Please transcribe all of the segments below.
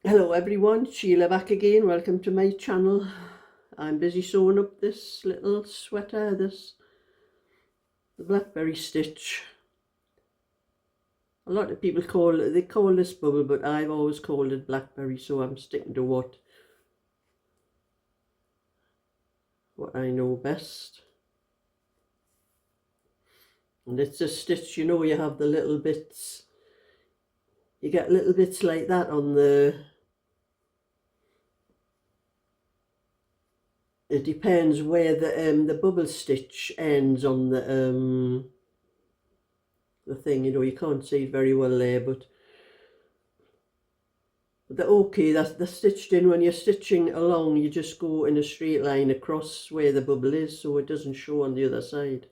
Hello everyone, Sheila back again. Welcome to my channel. I'm busy sewing up this little sweater, the blackberry stitch. A lot of people call this bubble, but I've always called it blackberry, so I'm sticking to what I know best. And it's a stitch, you have the little bits, you get little bits like that on it depends where the bubble stitch ends on the thing, you can't see it very well there, but they're okay. They're stitched in. When you're stitching along, you just go in a straight line across where the bubble is, so it doesn't show on the other side.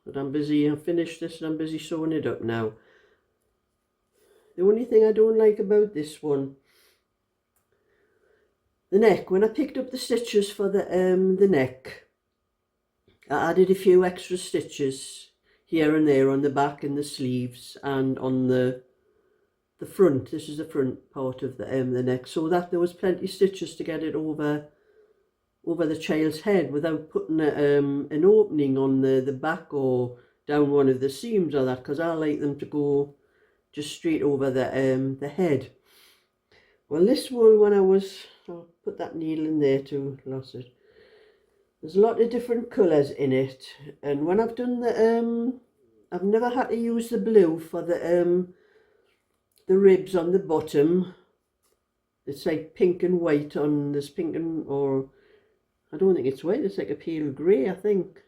But I've finished this and I'm busy sewing it up now. The only thing I don't like about this one, the neck, when I picked up the stitches for the neck, I added a few extra stitches here and there on the back and the sleeves and on the front. This is the front part of the neck, so that there was plenty of stitches to get it over the child's head without putting an opening on the back or down one of the seams or that, because I like them to go just straight over the head. Well, this wool, I'll put that needle in there too, lost it. There's a lot of different colours in it, and when I've done I've never had to use the blue for the ribs on the bottom. It's like pink and white on this or I don't think it's white, it's like a pale grey, I think.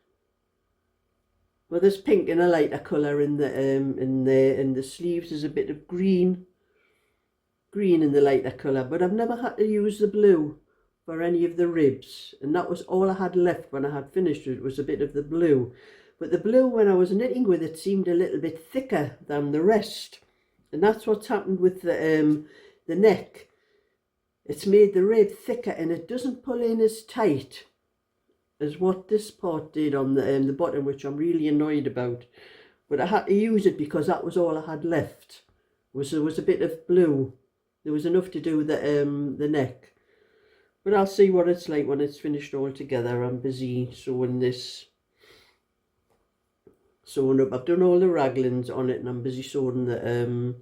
Well, there's pink and a lighter colour in the sleeves. There's a bit of green in the lighter colour, but I've never had to use the blue for any of the ribs, and that was all I had left when I had finished it, was a bit of the blue. But the blue, when I was knitting with it, seemed a little bit thicker than the rest, and that's what's happened with the neck. It's made the rib thicker and it doesn't pull in as tight as what this part did on the bottom, which I'm really annoyed about. But I had to use it because that was all I had left. There was a bit of blue. There was enough to do the neck. But I'll see what it's like when it's finished all together. I'm busy sewing up. I've done all the raglings on it, and I'm busy sewing the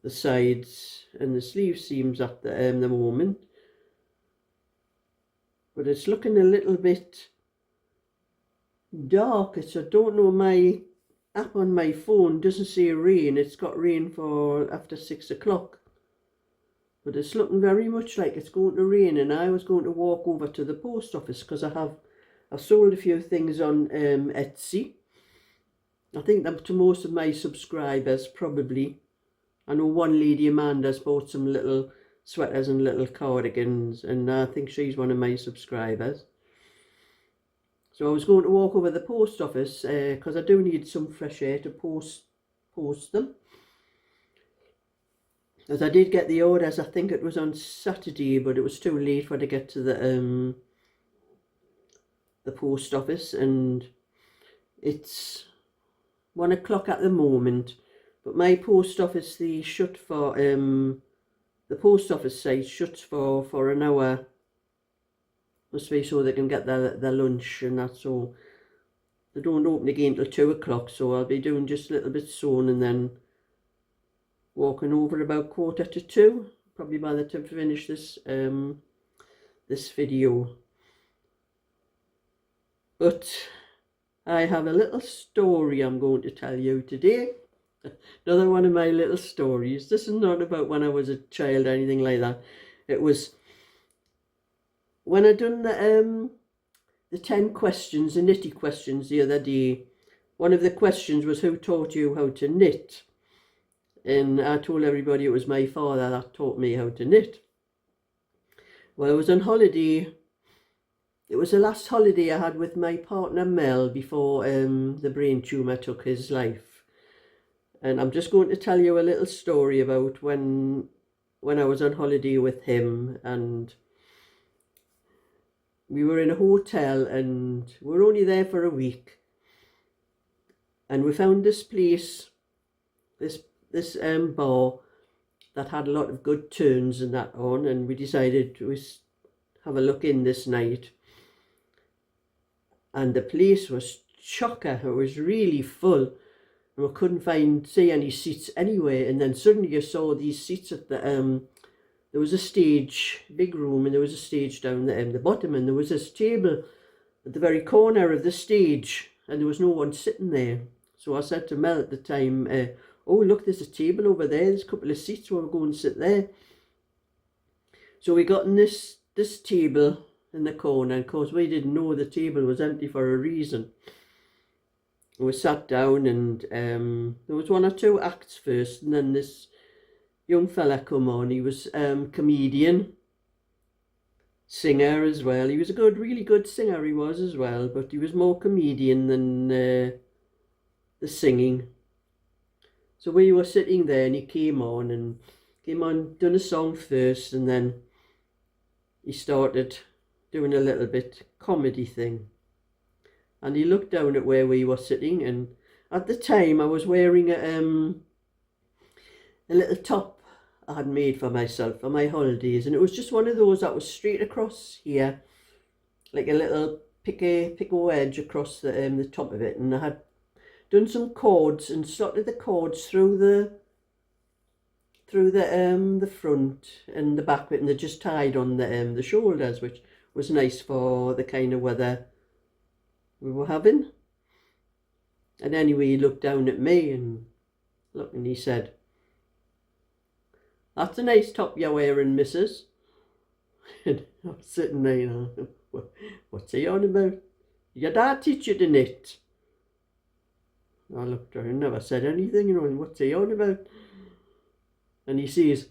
sides and the sleeve seams at the moment. But it's looking a little bit dark. I don't know, my app on my phone doesn't say rain. It's got rain for after 6 o'clock. But it's looking very much like it's going to rain, and I was going to walk over to the post office because I've sold a few things on Etsy. I think that to most of my subscribers probably. I know one lady, Amanda's bought some little sweaters and little cardigans, and I think she's one of my subscribers. So I was going to walk over the post office because I do need some fresh air to post them. As I did get the orders, I think it was on Saturday, but it was too late for to get to the post office, and it's 1 o'clock at the moment. But my post office, the post office site shuts for an hour, must be, so they can get their lunch and that, so they don't open again till 2 o'clock, so I'll be doing just a little bit sewing and then walking over about 1:45, probably by the time I finish this video. But I have a little story I'm going to tell you today. Another one of my little stories. This is not about when I was a child or anything like that. It was when I done the 10 questions, the knitty questions the other day. One of the questions was, who taught you how to knit? And I told everybody it was my father that taught me how to knit. Well, I was on holiday. It was the last holiday I had with my partner Mel before the brain tumour took his life. And I'm just going to tell you a little story about when I was on holiday with him, and we were in a hotel and we were only there for a week. And we found this place, this bar that had a lot of good turns and that on, and we decided to have a look in this night. And the place was chocker. It was really full, and we couldn't see any seats anywhere. And then suddenly you saw these seats at the there was a stage, big room, and there was a stage down the bottom, and there was this table at the very corner of the stage, and there was no one sitting there. So I said to Mel at the time, oh look, there's a table over there, there's a couple of seats, we'll go and sit there. So we got in this table in the corner, and of course we didn't know the table was empty for a reason. We sat down, and there was 1 or 2 acts first, and then this young fella come on. He was comedian, singer as well. He was a really good singer, he was as well, but he was more comedian than the singing. So we were sitting there, and he came on, done a song first, and then he started doing a little bit comedy thing. And he looked down at where we were sitting, and at the time I was wearing a little top I had made for myself for my holidays, and it was just one of those that was straight across here, like a little pico edge across the top of it, and I had done some cords and slotted the cords through the front and the back bit, and they just tied on the shoulders, which was nice for the kind of weather we were having. And anyway, he looked down at me and he said, "That's a nice top you're wearing, missus." And I was sitting there, you know, what's he on about? Your dad teach you to knit? I looked at her and never said anything, you know, and what's he on about? And he says,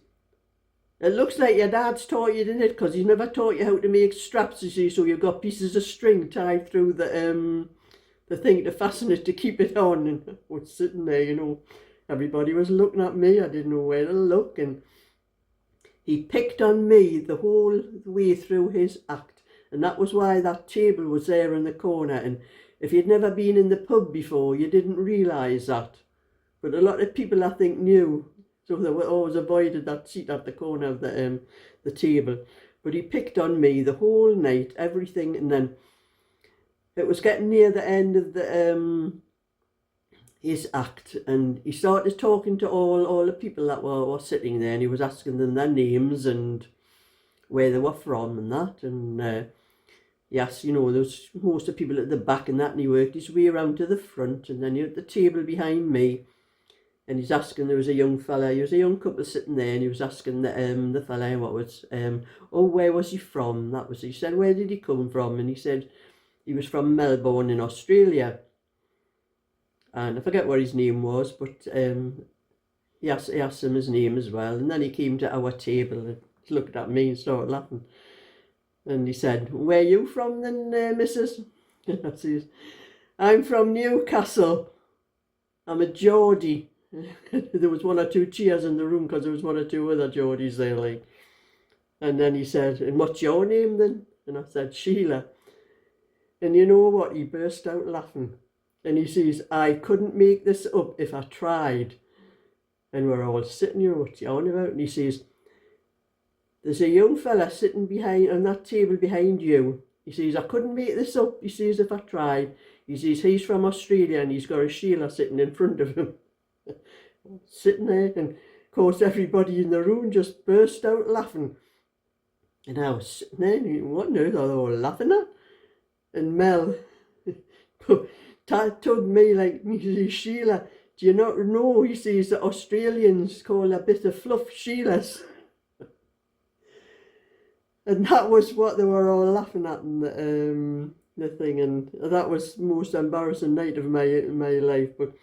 "It looks like your dad's taught you to knit, because he's never taught you how to make straps, you see, so you've got pieces of string tied through the thing to fasten it to keep it on." And I was sitting there, you know, everybody was looking at me, I didn't know where to look, and he picked on me the whole way through his act, and that was why that table was there in the corner. And if you'd never been in the pub before, you didn't realise that, but a lot of people I think knew, so they were always avoided that seat at the corner of the table. But he picked on me the whole night, everything, and then it was getting near the end of his act, and he started talking to all the people that were sitting there, and he was asking them their names and where they were from and that, and yes, you know, there was most of the people at the back and that, and he worked his way around to the front, and then he had the table behind me, and he's asking, there was a young fella, he was a young couple sitting there, and he was asking the fella what was, oh, where was he from? That was, he said, where did he come from? And he said he was from Melbourne in Australia. And I forget what his name was, but he asked him his name as well. And then he came to our table and looked at me and started laughing. And he said, "Where are you from then, missus?" And I says, "I'm from Newcastle. I'm a Geordie." There was 1 or 2 cheers in the room, because there was 1 or 2 other Geordies there, like. And then he said, "And what's your name then?" And I said, "Sheila." And you know what? He burst out laughing. And he says, "I couldn't make this up if I tried." And we're all sitting here, "What's he on about?" And he says, "There's a young fella sitting behind on that table behind you." He says, "I couldn't make this up," he says, "if I tried." He says, "He's from Australia, and he's got a Sheila sitting in front of him." Sitting there, and of course everybody in the room just burst out laughing. And I was sitting there, and what on earth are they all laughing at? And Mel tugged me like, he says, "Sheila, do you not know," he says, "that Australians call a bit of fluff Sheilas?" And that was what they were all laughing at in the thing, and that was the most embarrassing night of my life. But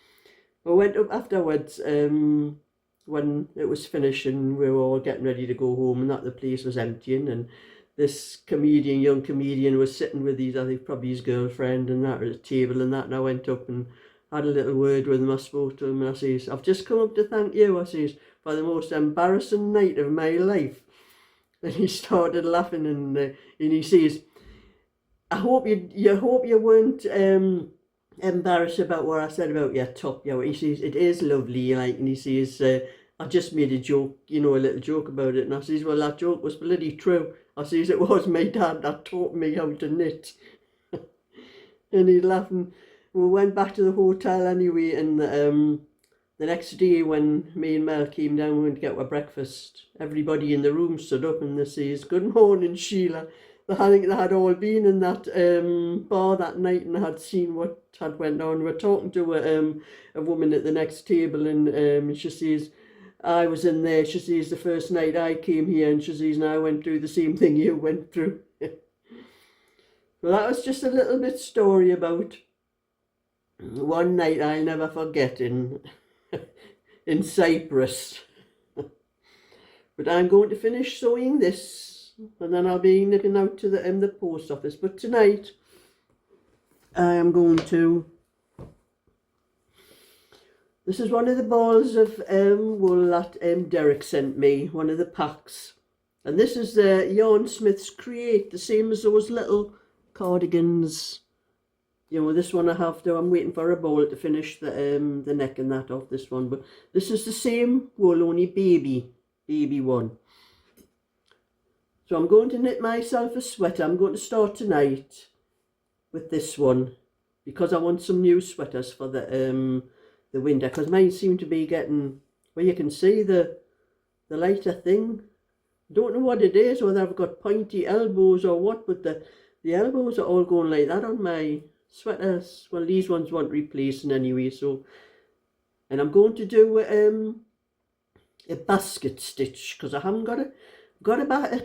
I went up afterwards when it was finished and we were all getting ready to go home, and that the place was emptying, and this young comedian was sitting with I think probably his girlfriend and that at a table and that, and I went up and had a little word with him. I spoke to him and I says, "I've just come up to thank you," I says, "for the most embarrassing night of my life." And he started laughing, and he says, I hope you weren't embarrassed about what I said about your top. Yeah, he says, it is lovely, like, and he says, I just made a joke, you know, a little joke about it. And I says, well, that joke was bloody true. I says, it was my dad that taught me how to knit. And he laughed, and we went back to the hotel anyway, and the next day when me and Mel came down, we went to get our breakfast, everybody in the room stood up and they says, good morning, Sheila. I think they had all been in that bar that night and had seen what had went on. We're talking to a woman at the next table, and she says, I was in there, she says, the first night I came here, and she says, and I went through the same thing you went through. Well, that was just a little bit story about one night I'll never forget in Cyprus. But I'm going to finish sewing this, and then I'll be nipping out to the post office. But tonight I am going to, this is one of the balls of wool that Derek sent me, one of the packs. And this is the Yarn Smith's Create, the same as those little cardigans. You know, this one I have to, I'm waiting for a ball to finish the neck and that off this one. But this is the same wool, only baby one. So I'm going to knit myself a sweater. I'm going to start tonight with this one because I want some new sweaters for the winter, because mine seem to be getting, well, you can see the lighter thing. Don't know what it is, whether I've got pointy elbows or what, but the elbows are all going like that on my sweaters. Well, these ones want replacing anyway, so. And I'm going to do a basket stitch, because I haven't got a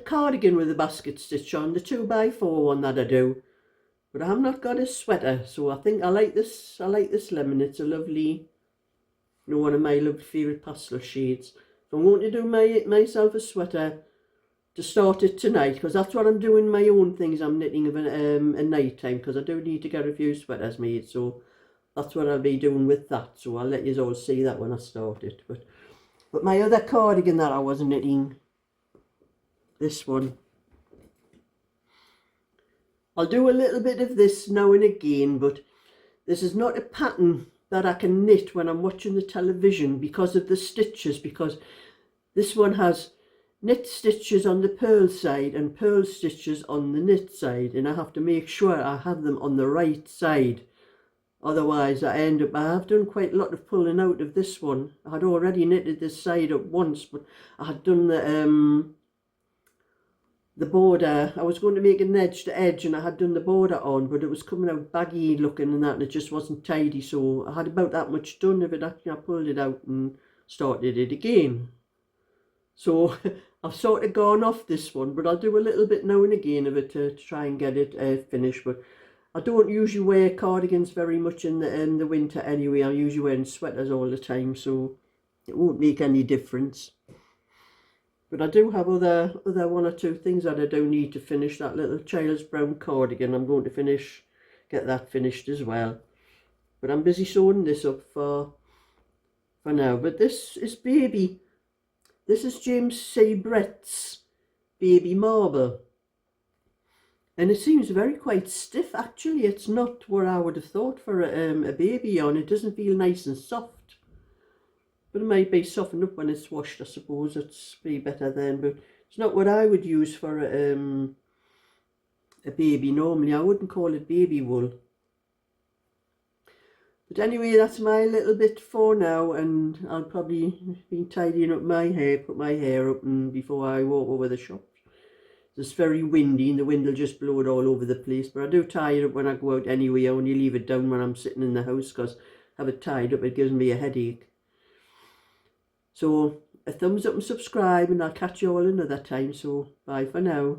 cardigan with a basket stitch on, the 2x4 one that I do. But I have not got a sweater, so I think I like this lemon. It's a lovely, you know, one of my favourite pastel shades. So I'm going to do myself a sweater to start it tonight, because that's what I'm doing, my own things I'm knitting of a night time, because I do need to get a few sweaters made, so that's what I'll be doing with that. So I'll let you all see that when I start it. But my other cardigan that I was knitting, this one, I'll do a little bit of this now and again, but this is not a pattern that I can knit when I'm watching the television because of the stitches, because this one has knit stitches on the purl side and purl stitches on the knit side, and I have to make sure I have them on the right side. Otherwise I have done quite a lot of pulling out of this one. I had already knitted this side up once, but I had done the border. I was going to make an edge to edge, and I had done the border on, but it was coming out baggy looking and that, and it just wasn't tidy, so I had about that much done of it. Actually, I pulled it out and started it again. So I've sort of gone off this one, but I'll do a little bit now and again of it to try and get it finished. But I don't usually wear cardigans very much in the winter anyway. I'm usually wearing sweaters all the time, so it won't make any difference. But I do have other one or two things that I do need to finish. That little child's brown cardigan, I'm going to get that finished as well. But I'm busy sewing this up for now. But this is baby. This is James C. Brett's Baby Marble. And it seems quite stiff actually. It's not what I would have thought for a baby yarn. It doesn't feel nice and soft. But it might be softened up when it's washed, I suppose. It's be better then. But it's not what I would use for a baby normally. I wouldn't call it baby wool. But anyway, that's my little bit for now, and I'll probably be tidying up my hair, put my hair up, and before I walk over the shop. It's very windy and the wind will just blow it all over the place, but I do tie it up when I go out anyway. I only leave it down when I'm sitting in the house, because I have it tied up, it gives me a headache. So a thumbs up and subscribe, and I'll catch you all another time. So bye for now.